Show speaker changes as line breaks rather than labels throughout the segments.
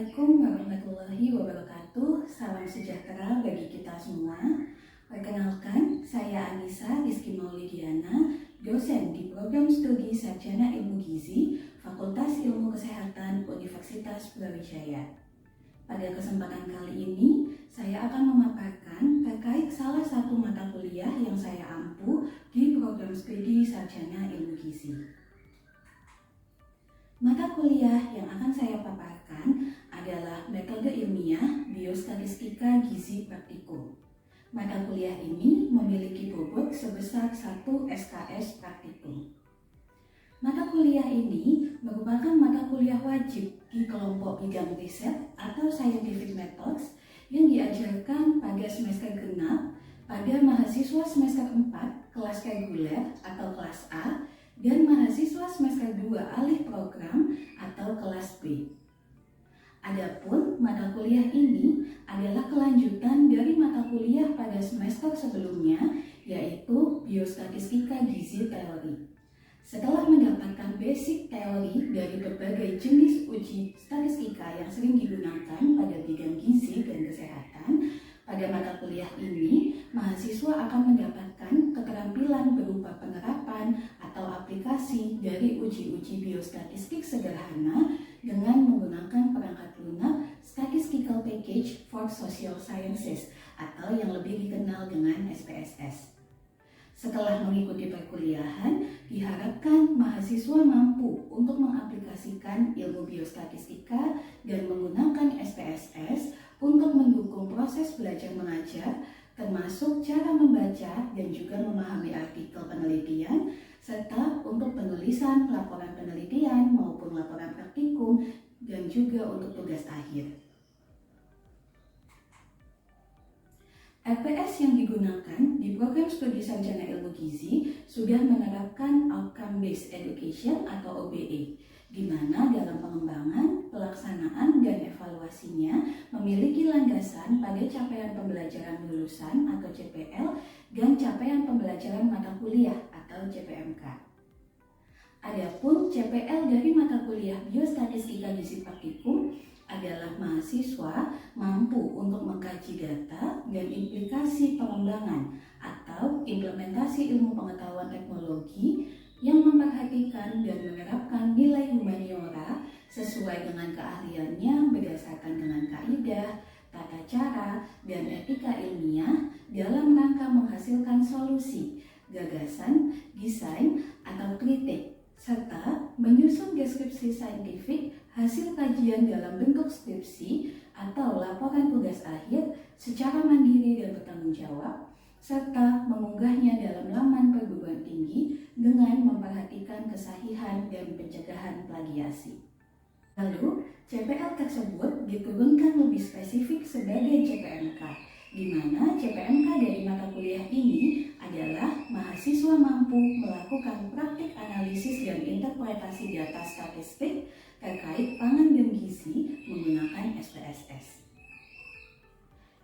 Assalamualaikum warahmatullahi wabarakatuh. Salam sejahtera bagi kita semua. Perkenalkan, saya Anissa Rizky Maulidiana, dosen di Program Studi Sarjana Ilmu Gizi, Fakultas Ilmu Kesehatan Universitas Brawijaya. Pada kesempatan kali ini, saya akan memaparkan terkait salah satu mata kuliah yang saya ampu di Program Studi Sarjana Ilmu Gizi. Mata kuliah yang akan saya paparkan adalah metode ilmiah biostatistika gizi praktikum. Mata kuliah ini memiliki bobot sebesar 1 SKS praktikum. Mata kuliah ini merupakan mata kuliah wajib di kelompok bidang riset atau scientific methods yang diajarkan pada semester genap pada mahasiswa semester 4 kelas reguler atau kelas A dan mahasiswa semester 2 alih program atau kelas B. Adapun mata kuliah ini adalah kelanjutan dari mata kuliah pada semester sebelumnya, yaitu biostatistika gizi teori. Setelah mendapatkan basic teori dari berbagai jenis uji statistika yang sering digunakan pada bidang gizi dan kesehatan, pada mata kuliah ini, mahasiswa akan mendapatkan keterampilan berupa penerapan atau aplikasi dari uji-uji biostatistik sederhana dengan menggunakan perangkat lunak Statistical Package for Social Sciences atau yang lebih dikenal dengan SPSS. Setelah mengikuti perkuliahan, diharapkan mahasiswa mampu untuk mengaplikasikan ilmu biostatistika dan menggunakan SPSS untuk mendukung proses belajar mengajar, termasuk cara membaca dan juga memahami artikel penelitian, serta untuk penulisan laporan penelitian maupun laporan praktikum, dan juga untuk tugas akhir. LPS yang digunakan di program studi sarjana ilmu gizi sudah menerapkan outcome-based education atau OBE, di mana dalam pengembangan, pelaksanaan, dan evaluasinya memiliki landasan pada capaian pembelajaran lulusan atau CPL dan capaian pembelajaran mata kuliah atau CPMK. Adapun CPL dari mata kuliah biostatistika gizi praktikum adalah mahasiswa mampu untuk mengkaji data dan implikasi pengembangan atau implementasi ilmu pengetahuan teknologi yang memperhatikan dan menerapkan nilai humaniora sesuai dengan keahliannya berdasarkan dengan kaidah, tata cara, dan etika ilmiah dalam rangka menghasilkan solusi, gagasan, desain, atau kritik, serta menyusun deskripsi saintifik hasil kajian dalam bentuk skripsi atau laporan tugas akhir secara mandiri dan bertanggung jawab, serta mengunggahnya dalam laman perguruan tinggi dengan memperhatikan kesahihan dan pencegahan plagiasi. Lalu, CPL tersebut diturunkan lebih spesifik sebagai CPMK, di mana CPMK dari mata kuliah ini adalah mahasiswa mampu melakukan praktik analisis dan interpretasi data statistik terkait pangan dan gizi menggunakan SPSS.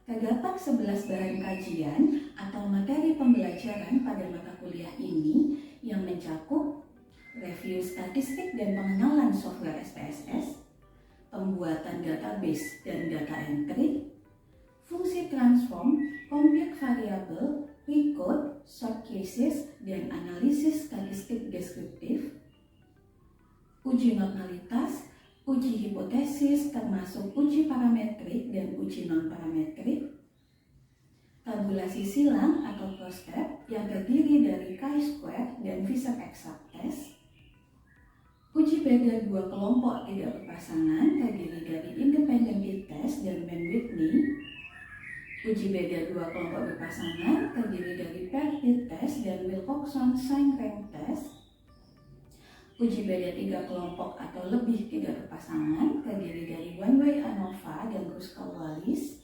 Terdapat 11 bahan kajian atau materi pembelajaran pada mata kuliah ini yang mencakup review statistik dan pengenalan software SPSS, pembuatan database dan data entry, fungsi transform, compute variabel, recode, short cases, dan analisis statistik deskriptif, uji normalitas, uji hipotesis termasuk uji parametrik dan uji non-parametrik, tabulasi silang atau cross-step yang terdiri dari chi-square dan Fisher-Exact test, uji beda dua kelompok tidak berpasangan terdiri dari independent t-test dan Mann-Whitney, uji beda dua kelompok berpasangan terdiri dari paired t-test dan Wilcoxon-Sainz-Rank test, uji beda tiga kelompok atau lebih tidak berpasangan terdiri dari one-way ANOVA dan Kruskal-Wallis,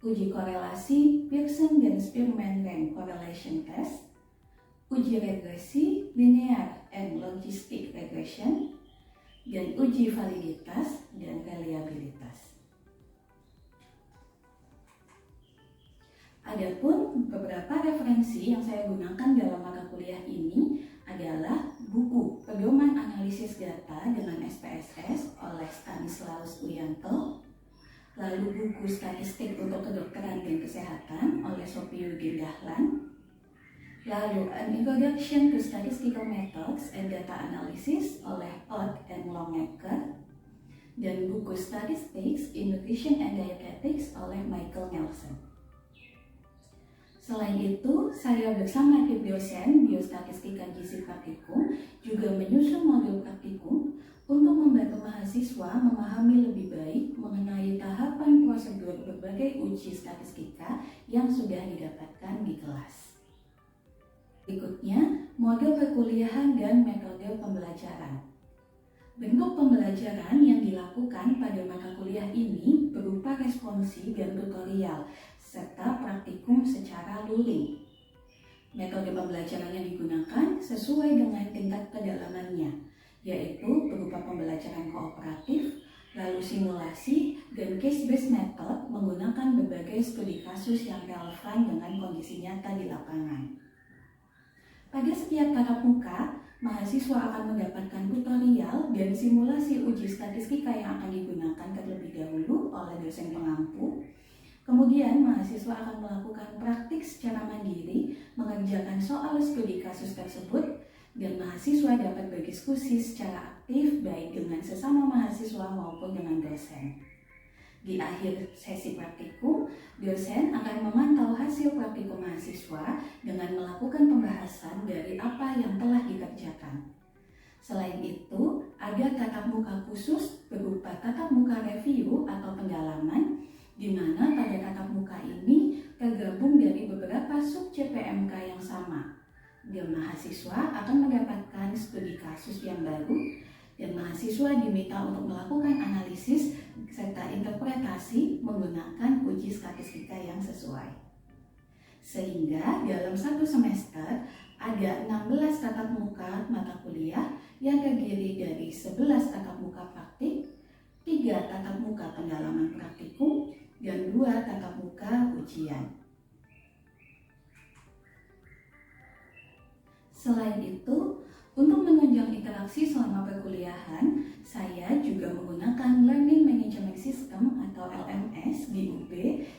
uji korelasi Pearson dan Spearman-Rank correlation test, uji regresi linear and logistic regression, dan uji validitas dan reliabilitas. Adapun beberapa referensi yang saya gunakan dalam mata kuliah ini adalah buku Pedoman Analisis Data dengan SPSS oleh Stan Stanislaus Uyanto, lalu buku Statistik untuk Kedokteran dan Kesehatan oleh Sophie Eugene Dahlan, lalu An Introduction to Statistical Methods and Data Analysis oleh Ott and Longacre, dan buku Statistics in Nutrition and Dietetics oleh Michael Nelson. Selain itu, saya bersama tim dosen Biostatistika Gizi Praktikum juga menyusun modul praktikum untuk membantu mahasiswa memahami lebih baik mengenai tahapan prosedur berbagai uji statistika yang sudah didapatkan di kelas. Berikutnya, modul perkuliahan dan metode pembelajaran. Bentuk pembelajaran yang dilakukan pada mata kuliah ini berupa responsi dan tutorial, serta praktikum secara luring. Metode pembelajaran yang digunakan sesuai dengan tingkat kedalamannya, yaitu berupa pembelajaran kooperatif, lalu simulasi, dan case-based method menggunakan berbagai studi kasus yang relevan dengan kondisi nyata di lapangan. Pada setiap tatap muka, mahasiswa akan mendapatkan tutorial dan simulasi uji statistika yang akan digunakan terlebih dahulu oleh dosen pengampu. Kemudian, mahasiswa akan melakukan praktik secara mandiri, mengerjakan soal studi kasus tersebut, dan mahasiswa dapat berdiskusi secara aktif baik dengan sesama mahasiswa maupun dengan dosen. Di akhir sesi praktikum, dosen akan memantau hasil praktikum mahasiswa dengan melakukan pembahasan dari apa yang telah dikerjakan. Selain itu, ada tatap muka khusus berupa tatap muka review atau pendalaman, di mana pada tatap muka ini tergabung dari beberapa sub CPMK yang sama. Dan mahasiswa akan mendapatkan studi kasus yang baru, dan mahasiswa diminta untuk melakukan analisis serta interpretasi menggunakan uji statistika yang sesuai. Sehingga dalam satu semester ada 16 tatap muka mata kuliah yang terdiri dari 11 tatap muka praktik, 3 tatap muka pendalaman praktikum, dan 2 tatap muka ujian. Selain itu, untuk menunjang interaksi selama perkuliahan, saya juga menggunakan Learning Management System atau LMS di UB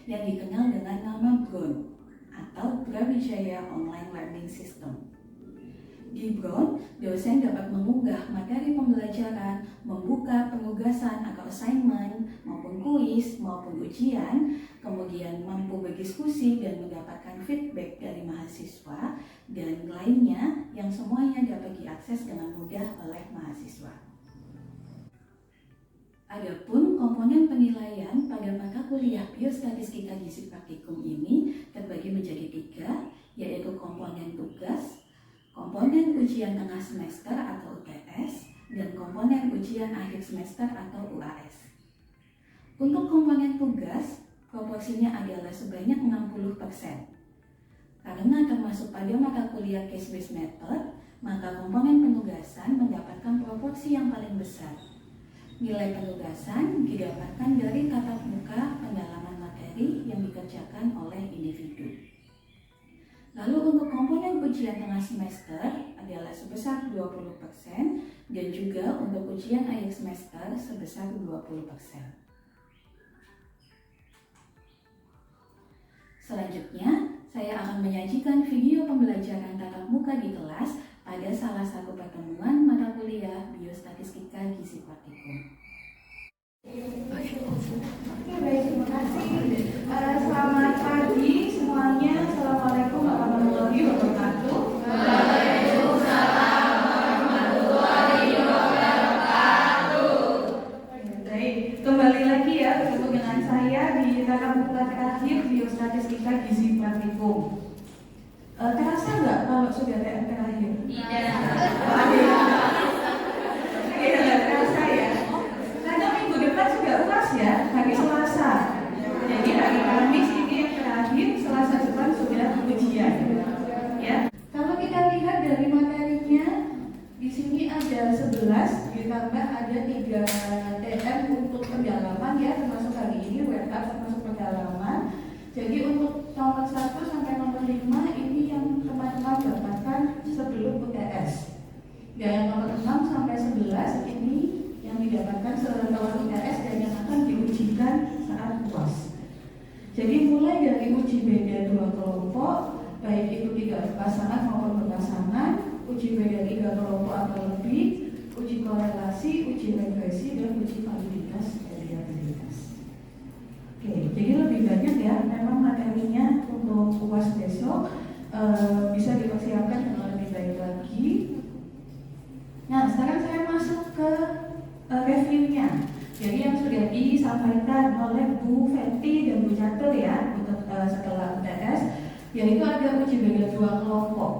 yang dikenal dengan nama BRON atau Brawijaya Online Learning System. Di BRON, dosen dapat mengunggah materi pembelajaran, membuka penugasan atau assignment, maupun kuis, maupun ujian, kemudian mampu berdiskusi dan mendapatkan feedback dari mahasiswa, dan lainnya yang semuanya dapat diakses dengan mudah oleh mahasiswa. Adapun komponen penilaian pada mata kuliah Biostatistika Gizi Praktikum ini terbagi menjadi 3, yaitu komponen tugas, komponen ujian tengah semester atau UTS, dan komponen ujian akhir semester atau UAS. Untuk komponen tugas, proporsinya adalah sebanyak 60%. Karena termasuk pada mata kuliah case-based method, maka komponen penugasan mendapatkan proporsi yang paling besar. Nilai penugasan didapatkan dari tatap muka pendalaman materi yang dikerjakan oleh individu. Lalu untuk komponen ujian tengah semester adalah sebesar 20% dan juga untuk ujian akhir semester sebesar 20%. Selanjutnya, saya akan menyajikan video pembelajaran tatap muka di kelas pada salah satu pertemuan mata kuliah Biostatistika Gizi Praktikum.
Oke, baik, terima kasih. Selamat pagi semuanya. Assalamualaikum warahmatullahi wabarakatuh.
Waalaikumsalam warahmatullahi wabarakatuh.
Baik, kembali lagi ya bertemu dengan saya di tatap muka terakhir Biostatistika Gizi Praktikum. Terasa nggak kalau sudah terakhir?
Tidak.
Tidak terasa ya. Karena minggu depan sudah UAS ya, hari Selasa. Jadi hari Kamis ini yang terakhir, Selasa depan sudah ujian. Ya. Kalau kita lihat dari materinya, di sini ada 11, ditambah ada 3 TM untuk pendalaman ya, termasuk hari ini WhatsApp termasuk pendalaman. Jadi untuk nomor 1 sampai nomor 5 ini yang teman-teman dapatkan sebelum UTS. Dan yang nomor 6 sampai 11 ini yang didapatkan setelah UTS dan yang akan diujikan saat UAS. Jadi mulai dari uji beda dua kelompok, baik itu tidak berpasangan maupun berpasangan, uji beda 3 kelompok atau lebih, uji korelasi, uji regresi, dan uji validitas variabilitas. Oke, jadi lebih banyak ya, memang materinya untuk UAS besok bisa dipersiapkan dengan lebih baik lagi. Nah, sekarang saya masuk ke reviewnya. Jadi yang sudah disampaikan oleh Bu Fetty dan Bu Catur ya untuk setelah UTS, yaitu ada uji beda 2 kelompok.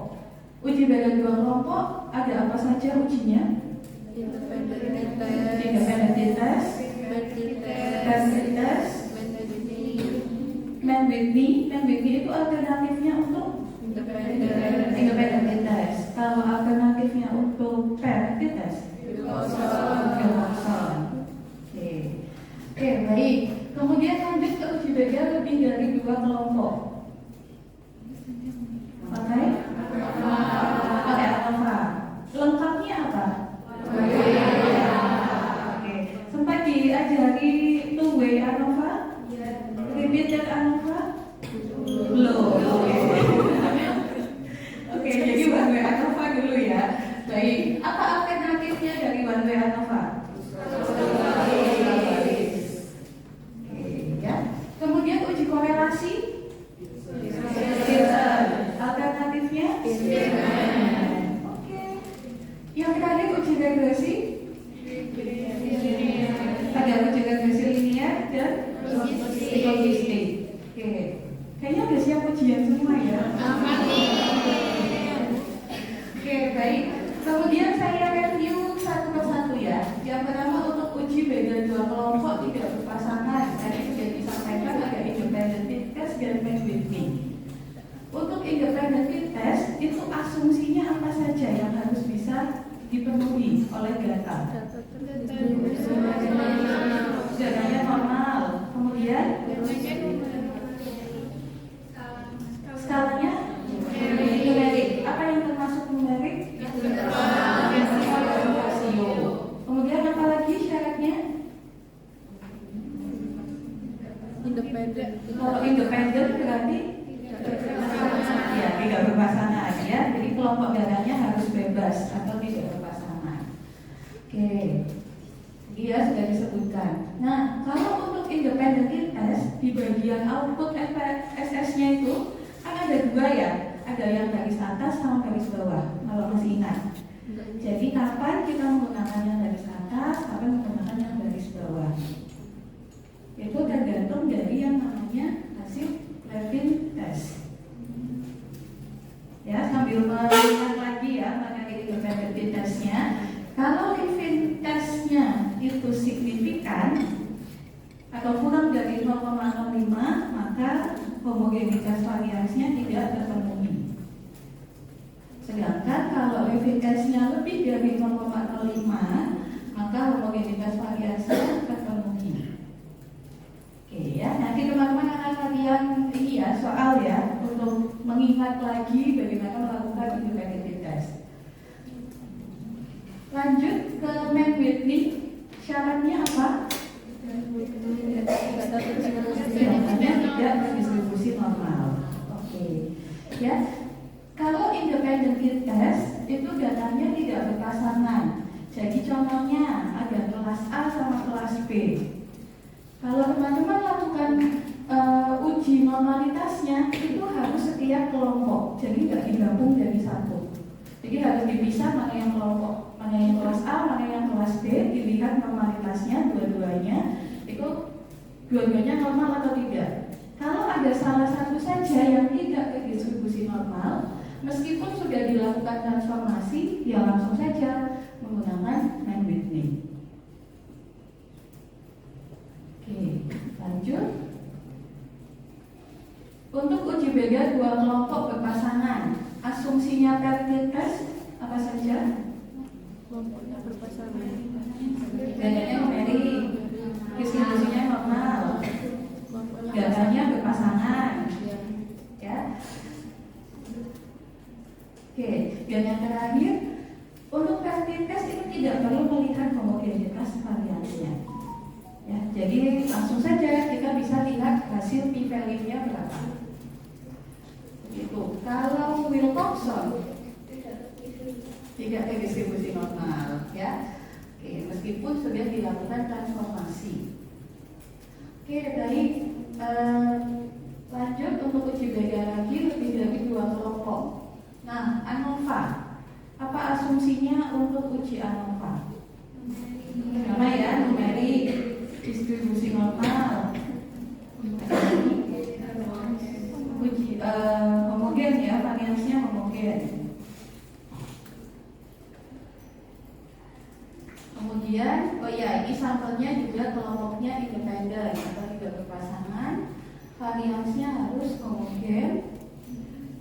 Uji beda 2 kelompok ada apa saja ujinya? Independent test, Man with me itu alternatifnya untuk independent test. Kalau alternatifnya untuk parity test, Wilson. Oke, baik. Kemudian lanjut ke uji beda lebih dari 2 kelompok. Pakai ANOVA. Lengkapnya apa? Oke, sempat diajari two-way ANOVA? Repeated ANOVA? Belum. Oke, jadi one-way ANOVA dulu ya. Baik, apa alternatifnya dari one-way ANOVA? Kemudian uji korelasi, alternatifnya, oke. Yang terakhir uji regresi, ada uji regresi linear dan logistik. Oke, kayaknya udah siap ujian semua ya. Oke, baik. Kemudian saya review satu persatu ya. Yang pertama untuk uji beda 2 kelompok tidak berpasangan. Tadi sudah disampaikan ada independent test dan man with me. Untuk independent test itu asumsinya apa saja yang harus bisa dipenuhi oleh data? Datanya normal. Kemudian skalanya numerik. Apa yang termasuk numerik? Kemudian apa lagi syaratnya? Kalau independen berarti ya tidak berpasangan ya. Jadi kelompok datanya harus bebas atau tidak berpasangan. Oke, dia sudah disebutkan. Nah, kalau untuk independent test di bagian output SS-nya itu kan ada 2 ya. Ada yang garis atas sama garis bawah. Kalau masih ingat. Jadi kapan kita menggunakan yang garis atas, kapan menggunakan yang garis bawah. Itu tergantung dari yang namanya hasil Levin test. Ya, sambil melihat lagi ya mengenai independent testnya. Kalau Levin testnya itu signifikan atau kurang dari 0,05, maka homogenitas variasinya tidak terpenuhi. Sedangkan kalau Levin testnya lebih dari 0,05, maka homogenitas variasinya terpenuhi. Oke ya, nanti teman-teman akan kalian ini ya soal ya untuk mengingat lagi bagaimana melakukan independent test. Lanjut ke man with me, syaratnya apa? Datanya tidak berdistribusi normal. Oke. Ya, kalau independent test itu datanya tidak berpasangan. Jadi contohnya ada kelas A sama kelas B. Kalau teman-teman lakukan uji normalitasnya itu harus setiap kelompok, jadi tidak digabung jadi satu. Jadi harus dipisah mana yang kelompok, mana yang kelas A, mana yang kelas B, dilihat normalitasnya dua-duanya itu dua-duanya normal atau tidak. Kalau ada salah satu saja yang tidak terdistribusi normal, meskipun sudah dilakukan transformasi, ya langsung saja menggunakan man with me. Oke, lanjut. Untuk uji beda 2 kelompok berpasangan, asumsinya parity test apa saja?
Kelompoknya berpasangan.
Bedanya numerik, distribusinya normal, datanya berpasangan, ya. Oke, dan yang terakhir, untuk parity test itu tidak perlu melihat homogenitas variansnya. Ya, jadi langsung saja kita bisa lihat hasil p-value-nya berapa. Itu kalau Wilcoxon tidak ada distribusi normal, ya. Oke, meskipun sudah dilakukan transformasi. Oke, baik. Lanjut untuk uji beda lagi lebih dari 2 kelompok. Nah, ANOVA, apa asumsinya untuk uji ANOVA? Sama ya, numerik, distribusi normal, uji homogen ya, variansnya homogen. Kemudian, oh ya, ini sampelnya juga kelompoknya independen atau tidak berpasangan, variansnya harus homogen.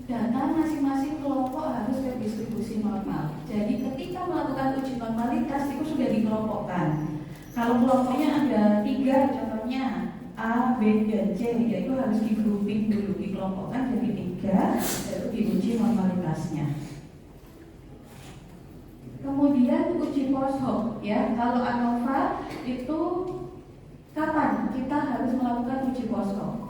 Data masing-masing kelompok harus terdistribusi normal. Jadi ketika melakukan uji normalitas itu sudah dikelompokkan. Kalau kelompoknya ada 3, contohnya A, B, dan C, ya itu harus di grouping dulu, dikelompokkan jadi 3, baru diuji normalitasnya. Kemudian uji post hoc, ya. Kalau ANOVA itu kapan kita harus melakukan uji post hoc?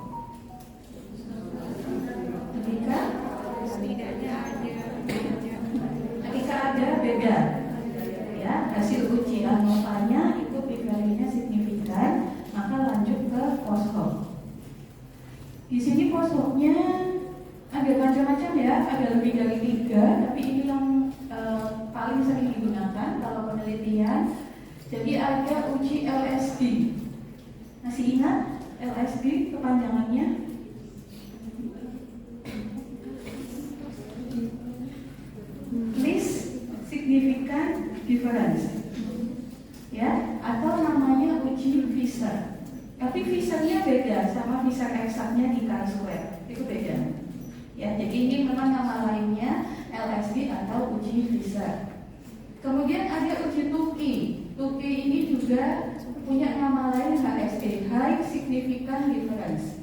Ketika ada beda, ya, hasil uji ANOVA-nya itu p-value-nya signifikan, maka lanjut ke post hoc. Di sini post hoc-nya ada macam-macam ya, ada lebih dari 3, tapi ini yang paling sering digunakan kalau penelitian. Jadi ada uji LSD. Masih ingat LSD kepanjangannya? Least significant difference, ya, atau namanya uji Fisher. Tapi Fisher-nya beda sama Fisher eksaknya di chi-square, itu beda. Ya, jadi ini memang nama lainnya LSD atau uji Fisher. Kemudian ada uji Tukey. Tukey ini juga punya nama lain HSD, High Significant Difference.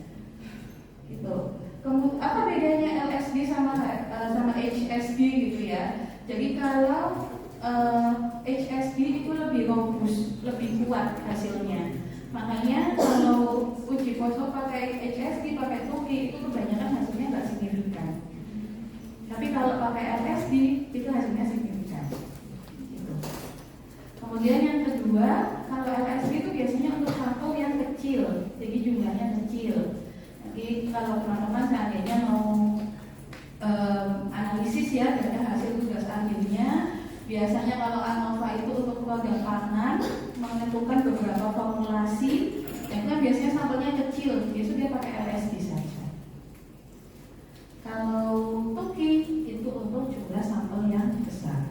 Gitu. Apa bedanya LSD sama HSD gitu ya? Jadi kalau HSD itu lebih robust, lebih kuat hasilnya. Makanya kalau uji post hoc pakai HSD, pakai Tukey itu kebanyakan hasilnya nggak signifikan. Tapi kalau pakai LSD itu hasilnya signifikan. Gitu. Kemudian yang kedua, kalau LSD itu biasanya untuk sampel yang kecil, jadi jumlahnya kecil. Jadi kalau teman-teman seandainya mau analisis ya dari hasil tugas akhirnya, biasanya kalau ANOVA itu untuk keluarga pangan menentukan beberapa formulasi, yang kan biasanya sampelnya kecil, biasanya dia pakai LSD saja. Kalau Tukey itu untuk jumlah sampel yang besar.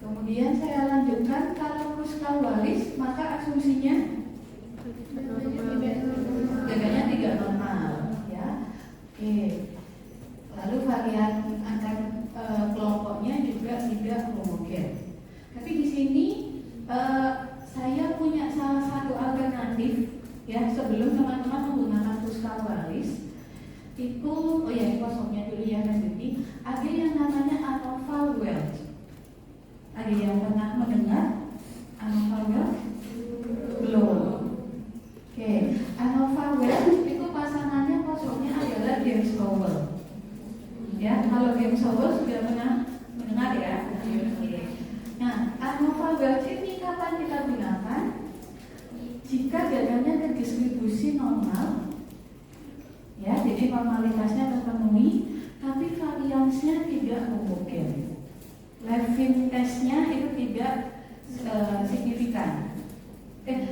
Kemudian saya lanjutkan, kalau Kruskal-Wallis maka asumsinya bedanya tidak normal, ya. Oke. Lalu varian antar kelompoknya juga tidak homogen. Tapi di sini saya punya salah satu alternatif, ya, sebelum teman-teman menggunakan Kruskal-Wallis itu, oh ya, kosongnya dulu ya Mas Diti, ada yang namanya ANOVA-Welch. Ada yang pernah mendengar ANOVA-Welch? Belum. Oke, ANOVA-Welch itu pasangannya kosongnya adalah James-Howell. Ya, kalau James-Howell sudah pernah mendengar ya. Oke. Nah, ANOVA-Welch ini kapan kita gunakan? Jika datanya terdistribusi normal, ya, jadi normalitasnya terpenuhi, tapi variansnya tidak homogen. Levin testnya itu tidak signifikan.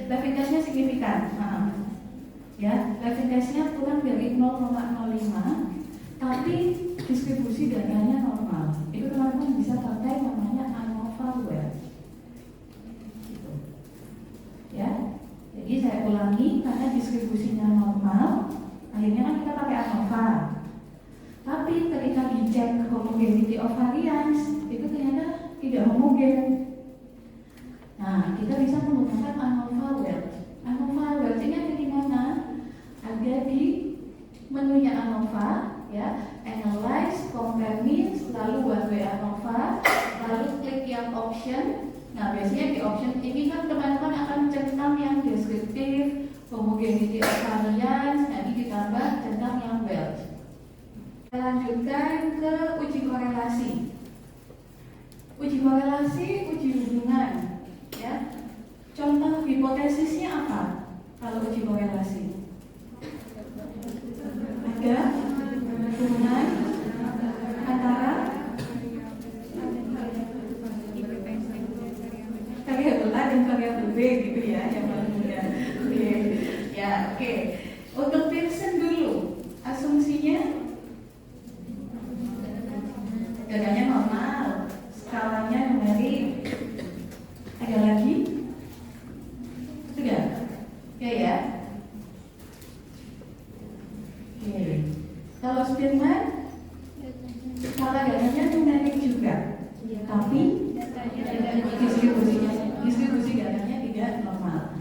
Levin testnya signifikan, ya. Levin testnya kurang dari 0,05, tapi distribusi datanya normal. Itu teman-teman bisa pakai namanya ANOVA-Welch. Gitu. Ya. Jadi saya ulangi, karena distribusinya normal, akhirnya kan kita pakai ANOVA. Tapi ketika dicek homogeneity of variance, itu ternyata tidak homogen. Nah, kita bisa menggunakan ANOVA-Welch. ANOVA-Welch ini ada di mana? Ada di menunya ANOVA, ya, analyze, compare means, lalu one way ANOVA, lalu klik yang option. Nah, biasanya di option ini kan teman-teman akan centang yang deskriptif, homogeneity of variance, nanti ditambah centang yang Welch. Kita lanjutkan ke uji korelasi. Uji korelasi, uji hubungan, ya. Contoh hipotesisnya apa kalau uji korelasi? Ada hubungan antara variabel A dan variabel B gitu ya, yang paling mudah. Oke. Ya, oke. Untuk Pearson dulu, asumsinya gaganya normal, skalanya numerik. Ada lagi? Sudah? Ya. Oke. Kalau Spearman, skala gaganya numerik juga, tapi distribusi gaganya tidak normal.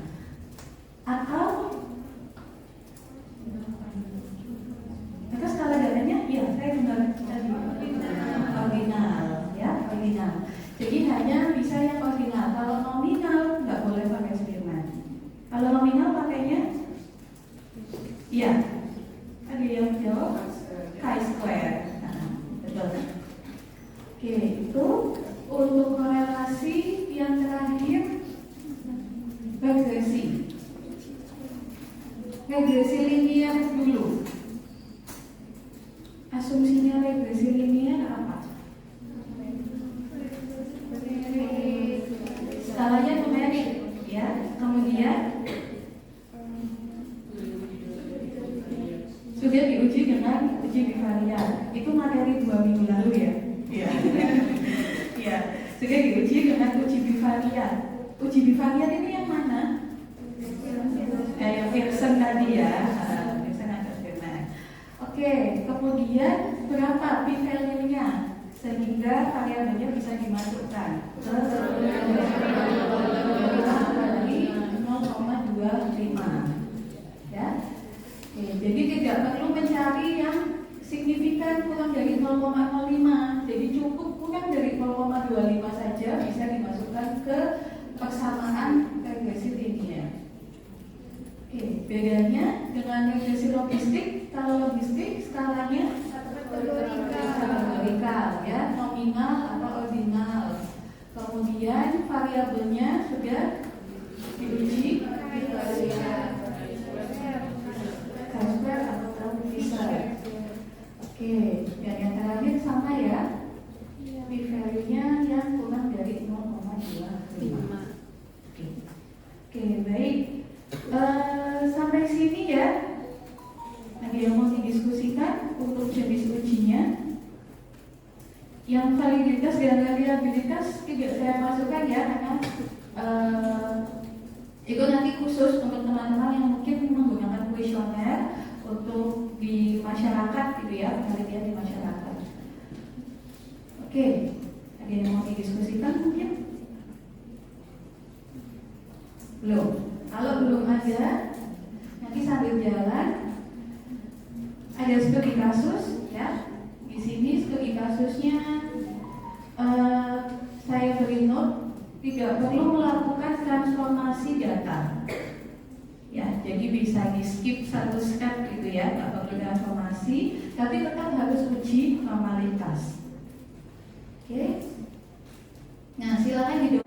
Atau skala gaganya, ya saya kembali tadi ordinal, ya ordinal. Jadi hanya bisa yang ordinal. Kalau nominal nggak boleh pakai Spearman. Kalau nominal pakainya, ya. Ada yang jawab chi-square. Nah, betul. Oke, itu untuk korelasi. Yang terakhir, regresi. Regresi linear dulu. Asumsinya regresi linear apa? Skalanya numerik, ya. Kemudian sudah diuji dengan uji bivariat. Itu materi 2 minggu lalu ya. Iya. Ya, sudah diuji dengan uji bivariat. Uji bivariat ini yang mana? Yang Pearson tadi ya. Pearson ada Spearman. Oke, kemudian berapa p-value-nya sehingga variabelnya bisa dimasukkan ke 0,25. Ya. Oke, jadi tidak perlu mencari yang signifikan kurang dari 0,05. Jadi cukup kurang dari 0,25 saja bisa dimasukkan ke persamaan regresi linear. Oke, bedanya dengan regresi logistik. Kalau logistik skalanya kategorikal, ya, nominal atau ordinal. Kemudian variabelnya sudah diuji bivariat. Transfer atau bisa. Oke, dan yang terakhir sama ya, p-value-nya yang kurang dari 0,25. Oke, baik. Sampai sini ya. Ada yang mau didiskusikan untuk jenis ujinya? Yang validitas dan reliabilitas tidak saya masukkan ya, karena itu nanti khusus untuk teman-teman yang mungkin menggunakan kuesioner untuk di masyarakat gitu ya, penelitian di masyarakat. Oke, ada yang mau didiskusikan mungkin? Belum. Kalau belum ada, nanti sambil jalan ada studi kasus ya. Di sini studi kasusnya saya beri note, tidak perlu melakukan transformasi data. Ya, jadi bisa di skip satu step gitu ya, nggak perlu transformasi, tapi tetap harus uji normalitas. Oke. Nah, silakan hidup.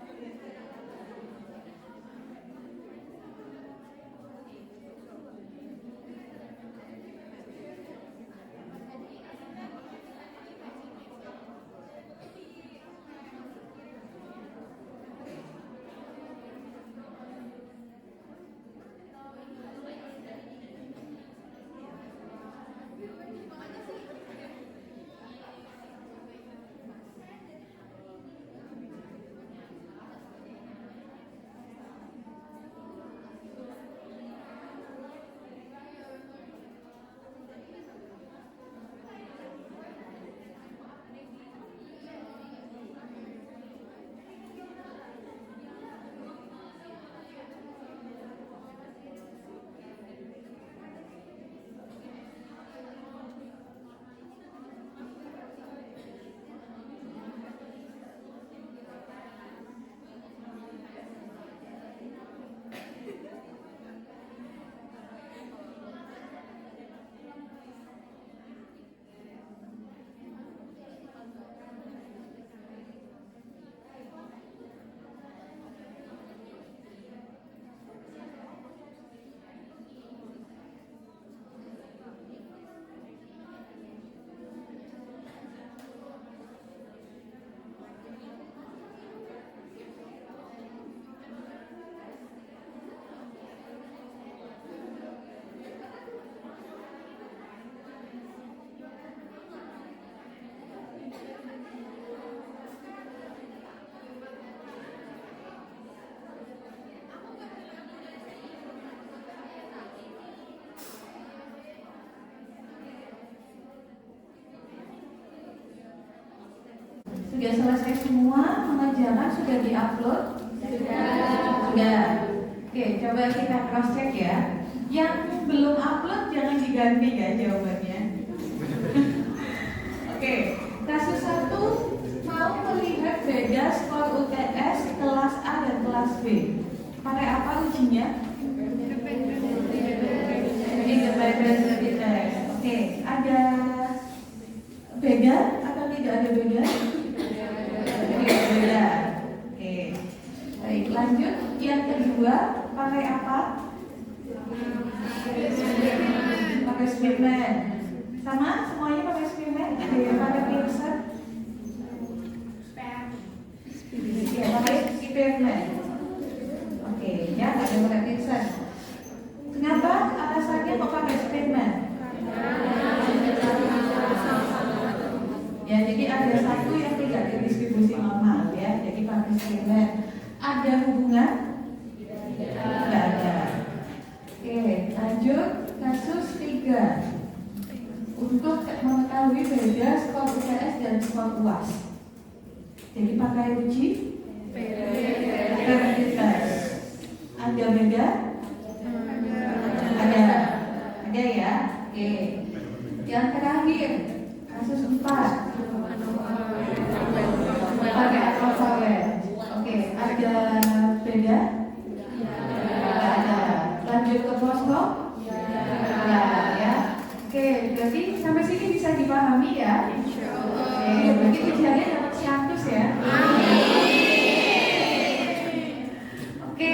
Sudah selesai semua pengajaran, sudah diupload? Sudah. Oke, coba kita cross check ya. Yang belum upload jangan diganti ya jawabannya. Oke, kasus 1 mau melihat beda skor UTS kelas A dan kelas B. Pakai apa ujinya? Independent test. Oke, ada beda atau tidak ada beda? Tidak beda. Oke, baik, lanjut. Yang kedua, pakai apa? Pakai Spearman. Sama semuanya pakai Spearman? Ada yang pakai Pearson? Ya, pakai Spearman. Oke, ya, ada yang pakai Pearson. Kenapa alasannya kok pakai Spearman? Ya, jadi ada satu yang tidak didistribusi normal ya, jadi pakai Spearman. Ada hubungan? Tidak ada. Oke, lanjut kasus 3. Untuk mengetahui beda skor UTS dan skor UAS. Jadi pakai uji Independent test. Ada beda? Ada ya. Oke. Yang terakhir kasus 4. Pakai alfabet. Oke, ada beda? Tidak ada. Lanjut ke posko? Ya. Oke, berarti sampai sini bisa dipahami ya? Oke, berarti ujiannya dapat 100 ya? Oke,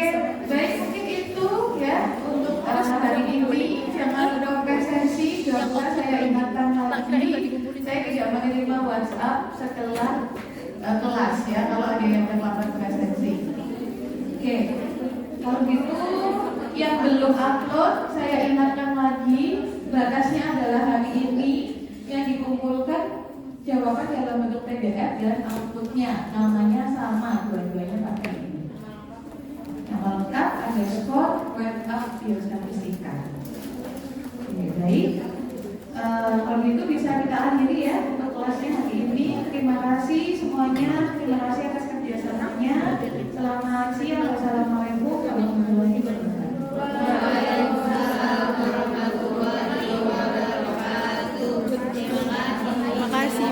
baik, mungkin itu ya untuk hari ini. Jangan lupa presensi, juga saya ingatkan lagi, saya tidak menerima WhatsApp setelah kelas ya, kalau ada yang terlambat presensi. Oke, kalau gitu yang belum upload saya ingatkan lagi, batasnya adalah hari ini yang dikumpulkan jawaban dalam bentuk PDF dan outputnya namanya sama, dua-duanya pakai ini. Yang lengkap underscore web up biostatistika. Oke, baik. Kalau gitu bisa kita akhiri ya untuk kelasnya hari ini. Terima kasih semuanya, terima kasih atas kerjasamanya. Selamat siang, wassalamualaikum warahmatullahi wabarakatuh.
Terima kasih.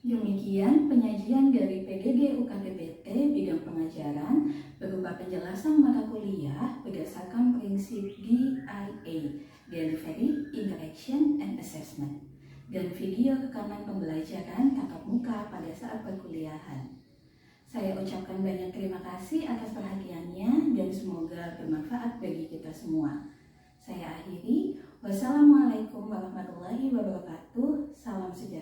Demikian penyajian dari PGG UKDPT bidang pengajaran berupa penjelasan mata kuliah berdasarkan prinsip DIA, Delivery, Interaction, and Assessment, dan video rekaman pembelajaran tatap muka pada saat perkuliahan. Saya ucapkan banyak terima kasih atas perhatiannya dan semoga bermanfaat bagi kita semua. Saya akhiri. Wassalamualaikum warahmatullahi wabarakatuh. Salam sejahtera.